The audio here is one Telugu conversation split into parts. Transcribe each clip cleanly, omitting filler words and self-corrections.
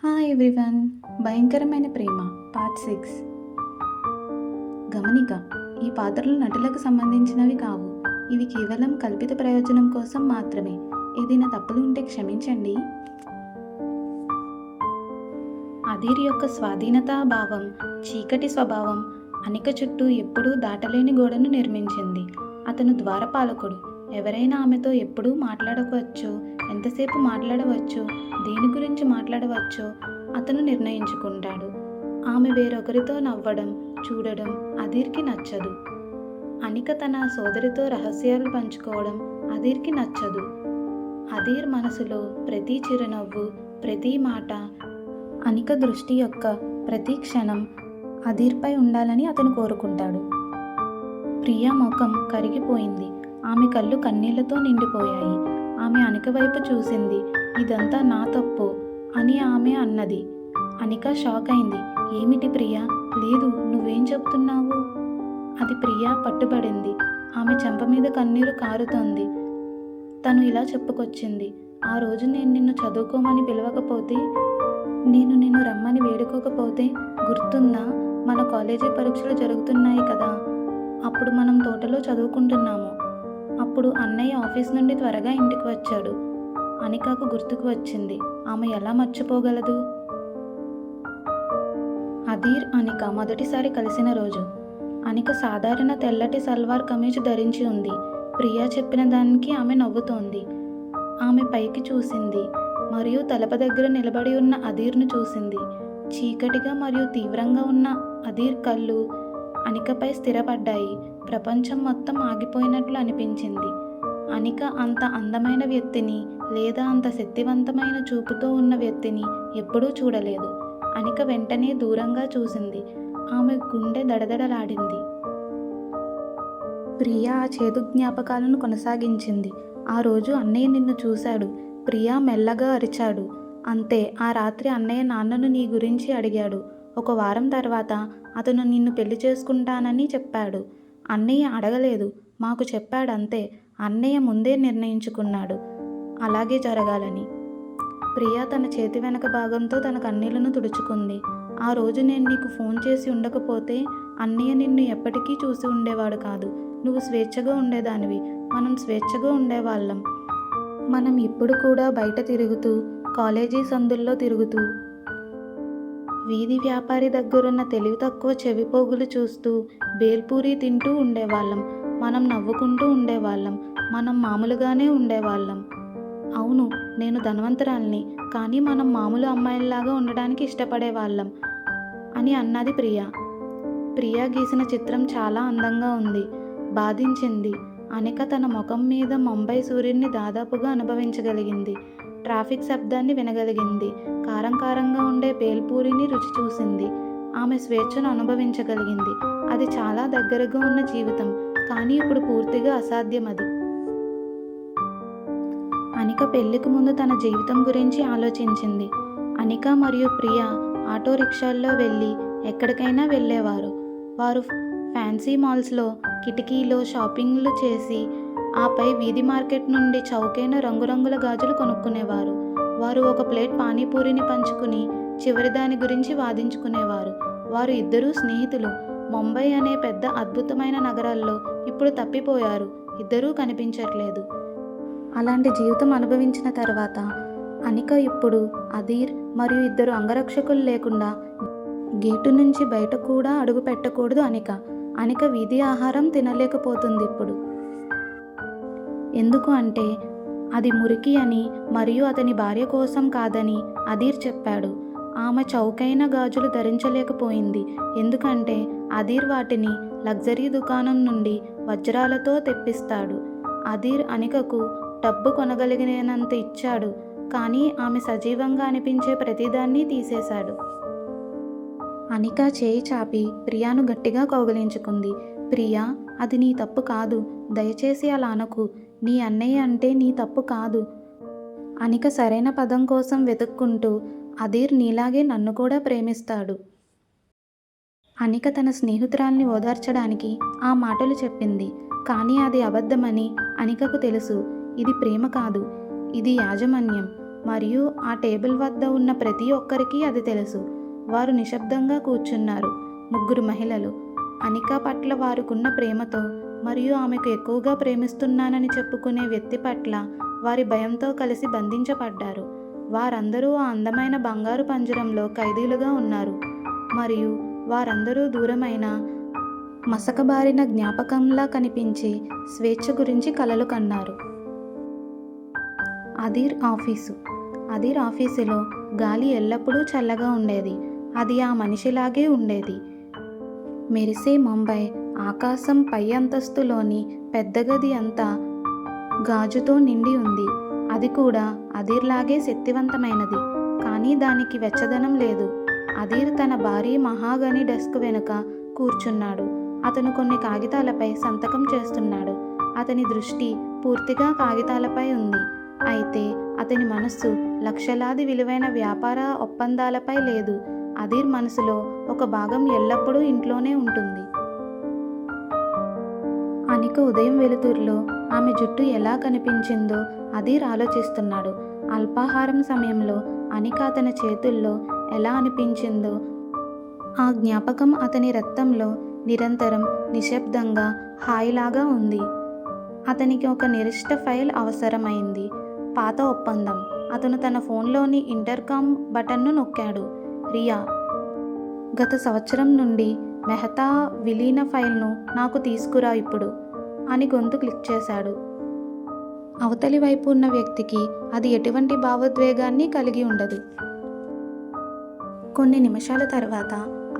Hi everyone. భయంకరమైన ప్రేమ పార్ట్ 6. గమనిక: ఈ పాత్రలు నటులకు సంబంధించినవి కావు. ఇవి కేవలం కల్పిత ప్రయోజనం కోసం మాత్రమే. ఏదైనా తప్పులు ఉంటే క్షమించండి. అధీర్ యొక్క స్వాధీనతా భావం, చీకటి స్వభావం అనిక చుట్టూ ఎప్పుడూ దాటలేని గోడను నిర్మించింది. అతను ద్వారపాలకుడు. ఎవరైనా ఆమెతో ఎప్పుడూ మాట్లాడవచ్చో, ఎంతసేపు మాట్లాడవచ్చో, దేని గురించి మాట్లాడవచ్చో అతను నిర్ణయించుకుంటాడు. ఆమె వేరొకరితో నవ్వడం, చూడడం అధీర్కి నచ్చదు. అనిక తన సోదరితో రహస్యాలు పంచుకోవడం అధీర్కి నచ్చదు. అధీర్ మనసులో ప్రతి చిరునవ్వు, ప్రతి మాట, అనిక దృష్టి యొక్క ప్రతి క్షణం అధీర్పై ఉండాలని అతను కోరుకుంటాడు. ప్రియా ముఖం కరిగిపోయింది. ఆమె కళ్ళు కన్నీళ్లతో నిండిపోయాయి. ఆమె అనిక వైపు చూసింది. ఇదంతా నా తప్పు అని ఆమె అన్నది. అనిక షాక్ అయింది. ఏమిటి ప్రియా? లేదు, నువ్వేం చెప్తున్నావు? అది ప్రియా పట్టుబడింది. ఆమె చెంప మీద కన్నీరు కారుతోంది. తను ఇలా చెప్పుకొచ్చింది. ఆ రోజు నేను నిన్ను చదువుకోమని పిలవకపోతే, నేను నిన్ను రమ్మని వేడుకోకపోతే గుర్తుందా? మన కాలేజీ పరీక్షలు జరుగుతున్నాయి కదా, అప్పుడు మనం తోటలో చదువుకుంటున్నాము. అప్పుడు అన్నయ్య ఆఫీస్ నుండి త్వరగా ఇంటికి వచ్చాడు. అనికకు గుర్తుకు వచ్చింది. ఆమె ఎలా మర్చిపోగలదు? అధీర్, అనిక మొదటిసారి కలిసిన రోజు. అనిక సాధారణ తెల్లటి సల్వార్ కమీజ్ ధరించి ఉంది. ప్రియా చెప్పిన దానికి ఆమె నవ్వుతోంది. ఆమె పైకి చూసింది మరియు తలప దగ్గర నిలబడి ఉన్న అధీర్ను చూసింది. చీకటిగా మరియు తీవ్రంగా ఉన్న అధీర్ కళ్ళు అనికపై స్థిరపడ్డాయి. ప్రపంచం మొత్తం ఆగిపోయినట్లు అనిపించింది. అనిక అంత అందమైన వ్యక్తిని లేదా అంత శక్తివంతమైన చూపుతో ఉన్న వ్యక్తిని ఎప్పుడూ చూడలేదు. అనిక వెంటనే దూరంగా చూసింది. ఆమె గుండె దడదడలాడింది. ప్రియా ఆ చేదు జ్ఞాపకాలను కొనసాగించింది. ఆ రోజు అన్నయ్య నిన్ను చూశాడు. ప్రియా మెల్లగా అరిచాడు. అంతే. ఆ రాత్రి అన్నయ్య నాన్నను నీ గురించి అడిగాడు. ఒక వారం తర్వాత అతను నిన్ను పెళ్లి చేసుకుంటానని చెప్పాడు. అన్నయ్య అడగలేదు, మాకు చెప్పాడంతే. అన్నయ్య ముందే నిర్ణయించుకున్నాడు అలాగే జరగాలని. ప్రియా తన చేతి వెనక భాగంతో తన కన్నీళ్లను తుడుచుకుంది. ఆ రోజు నేను నీకు ఫోన్ చేసి ఉండకపోతే అన్నయ్య నిన్ను ఎప్పటికీ చూసి ఉండేవాడు కాదు. నువ్వు స్వేచ్ఛగా ఉండేదానివి. మనం స్వేచ్ఛగా ఉండేవాళ్ళం. మనం ఇప్పుడు కూడా బయట తిరుగుతూ, కాలేజీ సందుల్లో తిరుగుతూ, వీధి వ్యాపారి దగ్గరున్న తెలివి తక్కువ చెవిపోగులు చూస్తూ, బేల్పూరి తింటూ ఉండేవాళ్ళం. మనం నవ్వుకుంటూ ఉండేవాళ్ళం. మనం మామూలుగానే ఉండేవాళ్ళం. అవును, నేను ధనవంతురాల్ని, కానీ మనం మామూలు అమ్మాయిల్లాగా ఉండడానికి ఇష్టపడేవాళ్ళం అని అన్నది ప్రియా. ప్రియా గీసిన చిత్రం చాలా అందంగా ఉంది. బాధించింది. అనిక తన ముఖం మీద ముంబై సూర్యుడిని దాదాపుగా అనుభవించగలిగింది. ట్రాఫిక్ శబ్దాన్ని వినగలిగింది. కారం కారంగా ఉండే బేల్పూరిని రుచి చూసింది. ఆమె స్వేచ్ఛను అనుభవించగలిగింది. అది చాలా దగ్గరగా ఉన్న జీవితం, కానీ ఇప్పుడు పూర్తిగా అసాధ్యం అది. అనిక పెళ్లికి ముందు తన జీవితం గురించి ఆలోచించింది. అనిక మరియు ప్రియా ఆటో రిక్షాల్లో వెళ్ళి ఎక్కడికైనా వెళ్ళేవారు. వారు ఫ్యాన్సీ మాల్స్లో కిటికీలో షాపింగ్లు చేసి, ఆపై వీధి మార్కెట్ నుండి చౌకైన రంగురంగుల గాజులు కొనుక్కునేవారు. వారు ఒక ప్లేట్ పానీపూరిని పంచుకుని చివరి దాని గురించి వాదించుకునేవారు. వారు ఇద్దరూ స్నేహితులు. ముంబై అనే పెద్ద అద్భుతమైన నగరాల్లో ఇప్పుడు తప్పిపోయారు. ఇద్దరూ కనిపించట్లేదు. అలాంటి జీవితం అనుభవించిన తర్వాత అనిక ఇప్పుడు అధీర్ మరియు ఇద్దరు అంగరక్షకులు లేకుండా గేటు నుంచి బయట కూడా అడుగు పెట్టకూడదు. అనిక వీధి ఆహారం తినలేకపోతుంది ఇప్పుడు. ఎందుకు అంటే అది మురికి అని మరియు అతని భార్య కోసం కాదని అధీర్ చెప్పాడు. ఆమె చౌకైన గాజులు ధరించలేకపోయింది ఎందుకంటే అధీర్ వాటిని లగ్జరీ దుకాణం నుండి వజ్రాలతో తెప్పిస్తాడు. అధీర్ అనికకు డబ్బు కొనగలిగినంత ఇచ్చాడు, కానీ ఆమె సజీవంగా అనిపించే ప్రతిదాన్ని తీసేశాడు. అనిక చేయి చాపి ప్రియాను గట్టిగా కౌగిలించుకుంది. ప్రియా, అది నీ తప్పు కాదు. దయచేసి అలా అనకు. నీ అన్నయ్య అంటే నీ తప్పు కాదు. అనిక సరైన పదం కోసం వెతుక్కుంటూ, అధీర్ నీలాగే నన్ను కూడా ప్రేమిస్తాడు. అనిక తన స్నేహితురాల్ని ఓదార్చడానికి ఆ మాటలు చెప్పింది. కానీ అది అబద్ధమని అనికకు తెలుసు. ఇది ప్రేమ కాదు, ఇది యాజమాన్యం. మరియు ఆ టేబుల్ వద్ద ఉన్న ప్రతి ఒక్కరికి అది తెలుసు. వారు నిశ్శబ్దంగా కూర్చున్నారు. 3 మహిళలు. అనిక పట్ల వారికున్న ప్రేమతో మరియు ఆమెకు ఎక్కువగా ప్రేమిస్తున్నానని చెప్పుకునే వ్యక్తి పట్ల వారి భయంతో కలిసి బంధించబడ్డారు. వారందరూ ఆ అందమైన బంగారు పంజరంలో ఖైదీలుగా ఉన్నారు మరియు వారందరూ దూరమైన మసకబారిన జ్ఞాపకంలా కనిపించే స్వేచ్ఛ గురించి కలలు కన్నారు. అదీర్ ఆఫీసు. అదీర్ ఆఫీసులో గాలి ఎల్లప్పుడూ చల్లగా ఉండేది. అది ఆ మనిషిలాగే ఉండేది. మెరిసే ముంబై ఆకాశం పై అంతస్తులోని పెద్ద గది అంతా గాజుతో నిండి ఉంది. అది కూడా అదీర్లాగే శక్తివంతమైనది. కానీ దానికి వెచ్చదనం లేదు. అదీర్ తన భారీ మహాగని డెస్క్ వెనుక కూర్చున్నాడు. అతను కొన్ని కాగితాలపై సంతకం చేస్తున్నాడు. అతని దృష్టి పూర్తిగా కాగితాలపై ఉంది. అయితే అతని మనస్సు లక్షలాది విలువైన వ్యాపార ఒప్పందాలపై లేదు. అదీర్ మనసులో ఒక భాగం ఎల్లప్పుడూ ఇంట్లోనే ఉంటుంది. అనిక ఉదయం వెలుతురులో ఆమె జుట్టు ఎలా కనిపించిందో అదీర్ ఆలోచిస్తున్నాడు. అల్పాహారం సమయంలో అనిక అతని చేతుల్లో ఎలా అనిపించిందో ఆ జ్ఞాపకం అతని రక్తంలో నిరంతరం నిశ్శబ్దంగా హాయిలాగా ఉంది. అతనికి ఒక నిర్దిష్ట ఫైల్ అవసరమైంది. పాత ఒప్పందం. అతను తన ఫోన్లోని ఇంటర్కామ్ బటన్ను నొక్కాడు. రియా, గత సంవత్సరం నుండి మెహతా విలీన ఫైల్ను నాకు తీసుకురా ఇప్పుడు అని గొంతు క్లిక్ చేశాడు. అవతలి వైపు ఉన్న వ్యక్తికి అది ఎటువంటి భావోద్వేగాన్ని కలిగి ఉండదు. కొన్ని నిమిషాల తర్వాత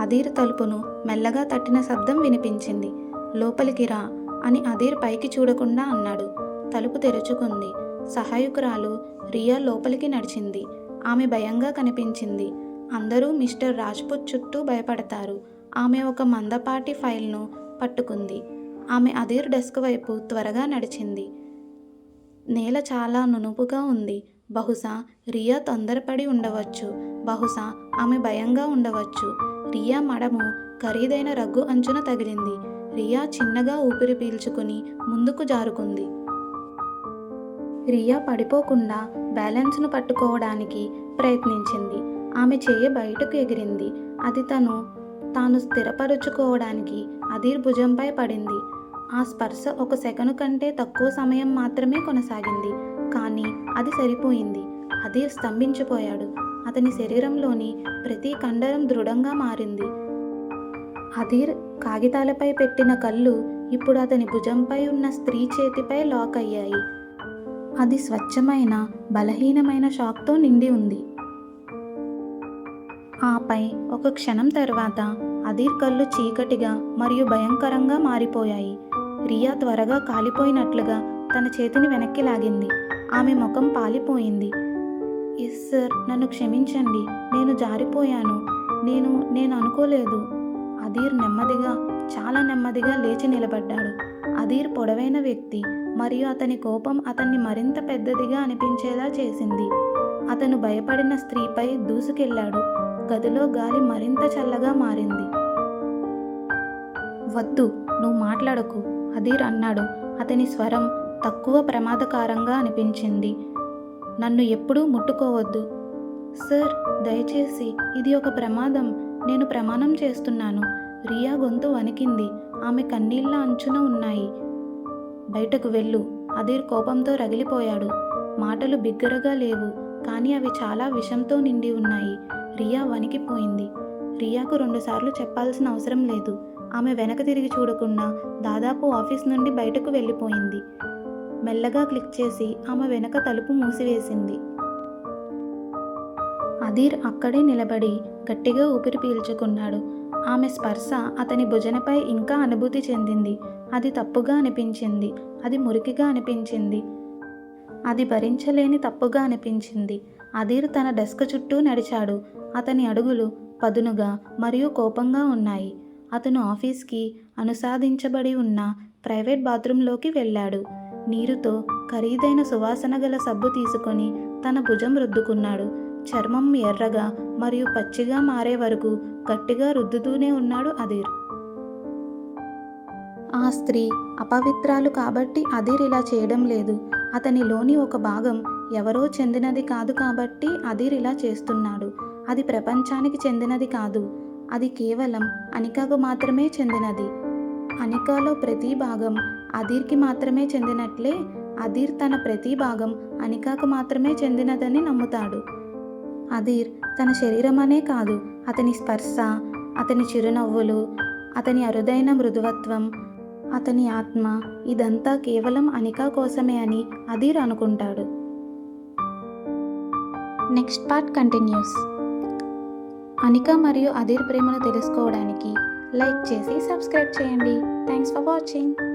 అదీర్ తలుపును మెల్లగా తట్టిన శబ్దం వినిపించింది. లోపలికి రా అని అదీర్ పైకి చూడకుండా అన్నాడు. తలుపు తెరుచుకుంది. సహాయకురాలు రియా లోపలికి నడిచింది. ఆమె భయంగా కనిపించింది. అందరూ మిస్టర్ రాజ్పుత్ చుట్టూ భయపడతారు. ఆమె ఒక మందపాటి ఫైల్ను పట్టుకుంది. ఆమె అదీర్ డెస్క్ వైపు త్వరగా నడిచింది. నేల చాలా నునుపుగా ఉంది. బహుశా రియా తొందరపడి ఉండవచ్చు. బహుశా ఆమె భయంగా ఉండవచ్చు. రియా మడము ఖరీదైన రగ్గు అంచున తగిలింది. రియా చిన్నగా ఊపిరి పీల్చుకుని ముందుకు జారుకుంది. రియా పడిపోకుండా బ్యాలెన్స్ను పట్టుకోవడానికి ప్రయత్నించింది. ఆమె చెయ్యి బయటకు ఎగిరింది. అది తాను స్థిరపరుచుకోవడానికి అదీర్ భుజంపై పడింది. ఆ స్పర్శ ఒక సెకను కంటే తక్కువ సమయం మాత్రమే కొనసాగింది. కానీ అది సరిపోయింది. అదీర్ స్తంభించిపోయాడు. అతని శరీరంలోని ప్రతి కండరం దృఢంగా మారింది. అదీర్ కాగితాలపై పెట్టిన కళ్ళు ఇప్పుడు అతని భుజంపై ఉన్న స్త్రీ చేతిపై లాక్ అయ్యాయి. అది స్వచ్ఛమైన బలహీనమైన షాక్తో నిండి ఉంది. ఆపై ఒక క్షణం తర్వాత అదీర్ కళ్ళు చీకటిగా మరియు భయంకరంగా మారిపోయాయి. రియా త్వరగా కాలిపోయినట్లుగా తన చేతిని వెనక్కి లాగింది. ఆమె ముఖం పాలిపోయింది. ఎస్ సార్, నన్ను క్షమించండి. నేను జారిపోయాను. నేను అనుకోలేదు. అదీర్ నెమ్మదిగా, చాలా నెమ్మదిగా లేచి నిలబడ్డాడు. అదీర్ పొడవైన వ్యక్తి మరియు అతని కోపం అతన్ని మరింత పెద్దదిగా అనిపించేలా చేసింది. అతను భయపడిన స్త్రీపై దూసుకెళ్లాడు. గదిలో గాలి మరింత చల్లగా మారింది. వద్దు, నువ్వు మాట్లాడకు, అదీర్ అన్నాడు. అతని స్వరం తక్కువ ప్రమాదకరంగా అనిపించింది. నన్ను ఎప్పుడూ ముట్టుకోవద్దు. సార్, దయచేసి, ఇది ఒక ప్రమాదం. నేను ప్రమాణం చేస్తున్నాను. రియా గొంతు వణికింది. ఆమె కన్నీళ్ల అంచున ఉన్నాయి. బయటకు వెళ్ళు. అదీర్ కోపంతో రగిలిపోయాడు. మాటలు బిగ్గరగా లేవు, కానీ అవి చాలా విషంతో నిండి ఉన్నాయి. రియా వణికిపోయింది. రియాకు 2 సార్లు చెప్పాల్సిన అవసరం లేదు. ఆమె వెనక తిరిగి చూడకుండా దాదాపు ఆఫీస్ నుండి బయటకు వెళ్ళిపోయింది. మెల్లగా క్లిక్ చేసి ఆమె వెనక తలుపు మూసివేసింది. అదీర్ అక్కడే నిలబడి గట్టిగా ఊపిరి పీల్చుకున్నాడు. ఆమె స్పర్శ అతని భుజనపై ఇంకా అనుభూతి చెందింది. అది తప్పుగా అనిపించింది. అది మురికిగా అనిపించింది. అది భరించలేని తప్పుగా అనిపించింది. అదీర్ తన డెస్క్ చుట్టూ నడిచాడు. అతని అడుగులు పదునుగా మరియు కోపంగా ఉన్నాయి. అతను ఆఫీస్కి అనుసాదించబడి ఉన్న ప్రైవేట్ బాత్రూంలోకి వెళ్ళాడు. నీరుతో ఖరీదైన సువాసన గల సబ్బు తీసుకొని తన భుజం రుద్దుకున్నాడు. చర్మం ఎర్రగా మరియు పచ్చిగా మారే వరకు గట్టిగా రుద్దుతూనే ఉన్నాడు అదీర్. ఆ స్త్రీ అపవిత్రాలు కాబట్టి అదీర్ ఇలా చేయడం లేదు. అతనిలోని ఒక భాగం ఎవరో చెందినది కాదు కాబట్టి అధీర్ ఇలా చేస్తున్నాడు. అది ప్రపంచానికి చెందినది కాదు. అది కేవలం అనికాకు మాత్రమే చెందినది. అనికాలో ప్రతి భాగం అధీర్కి మాత్రమే చెందినట్లే అధీర్ తన ప్రతి భాగం అనికాకు మాత్రమే చెందినదని నమ్ముతాడు. అధీర్ తన శరీరం అనే కాదు, అతని స్పర్శ, అతని చిరునవ్వులు, అతని అరుదైన మృదువత్వం, అతని ఆత్మ ఇదంతా కేవలం అనికా కోసమే అని అధీర్ అనుకుంటాడు. Next part continuous. అనికా మరియు అధీర్ ప్రేమను తెలుసుకోవడానికి లైక్ చేసి సబ్స్క్రైబ్ చేయండి. Thanks for watching.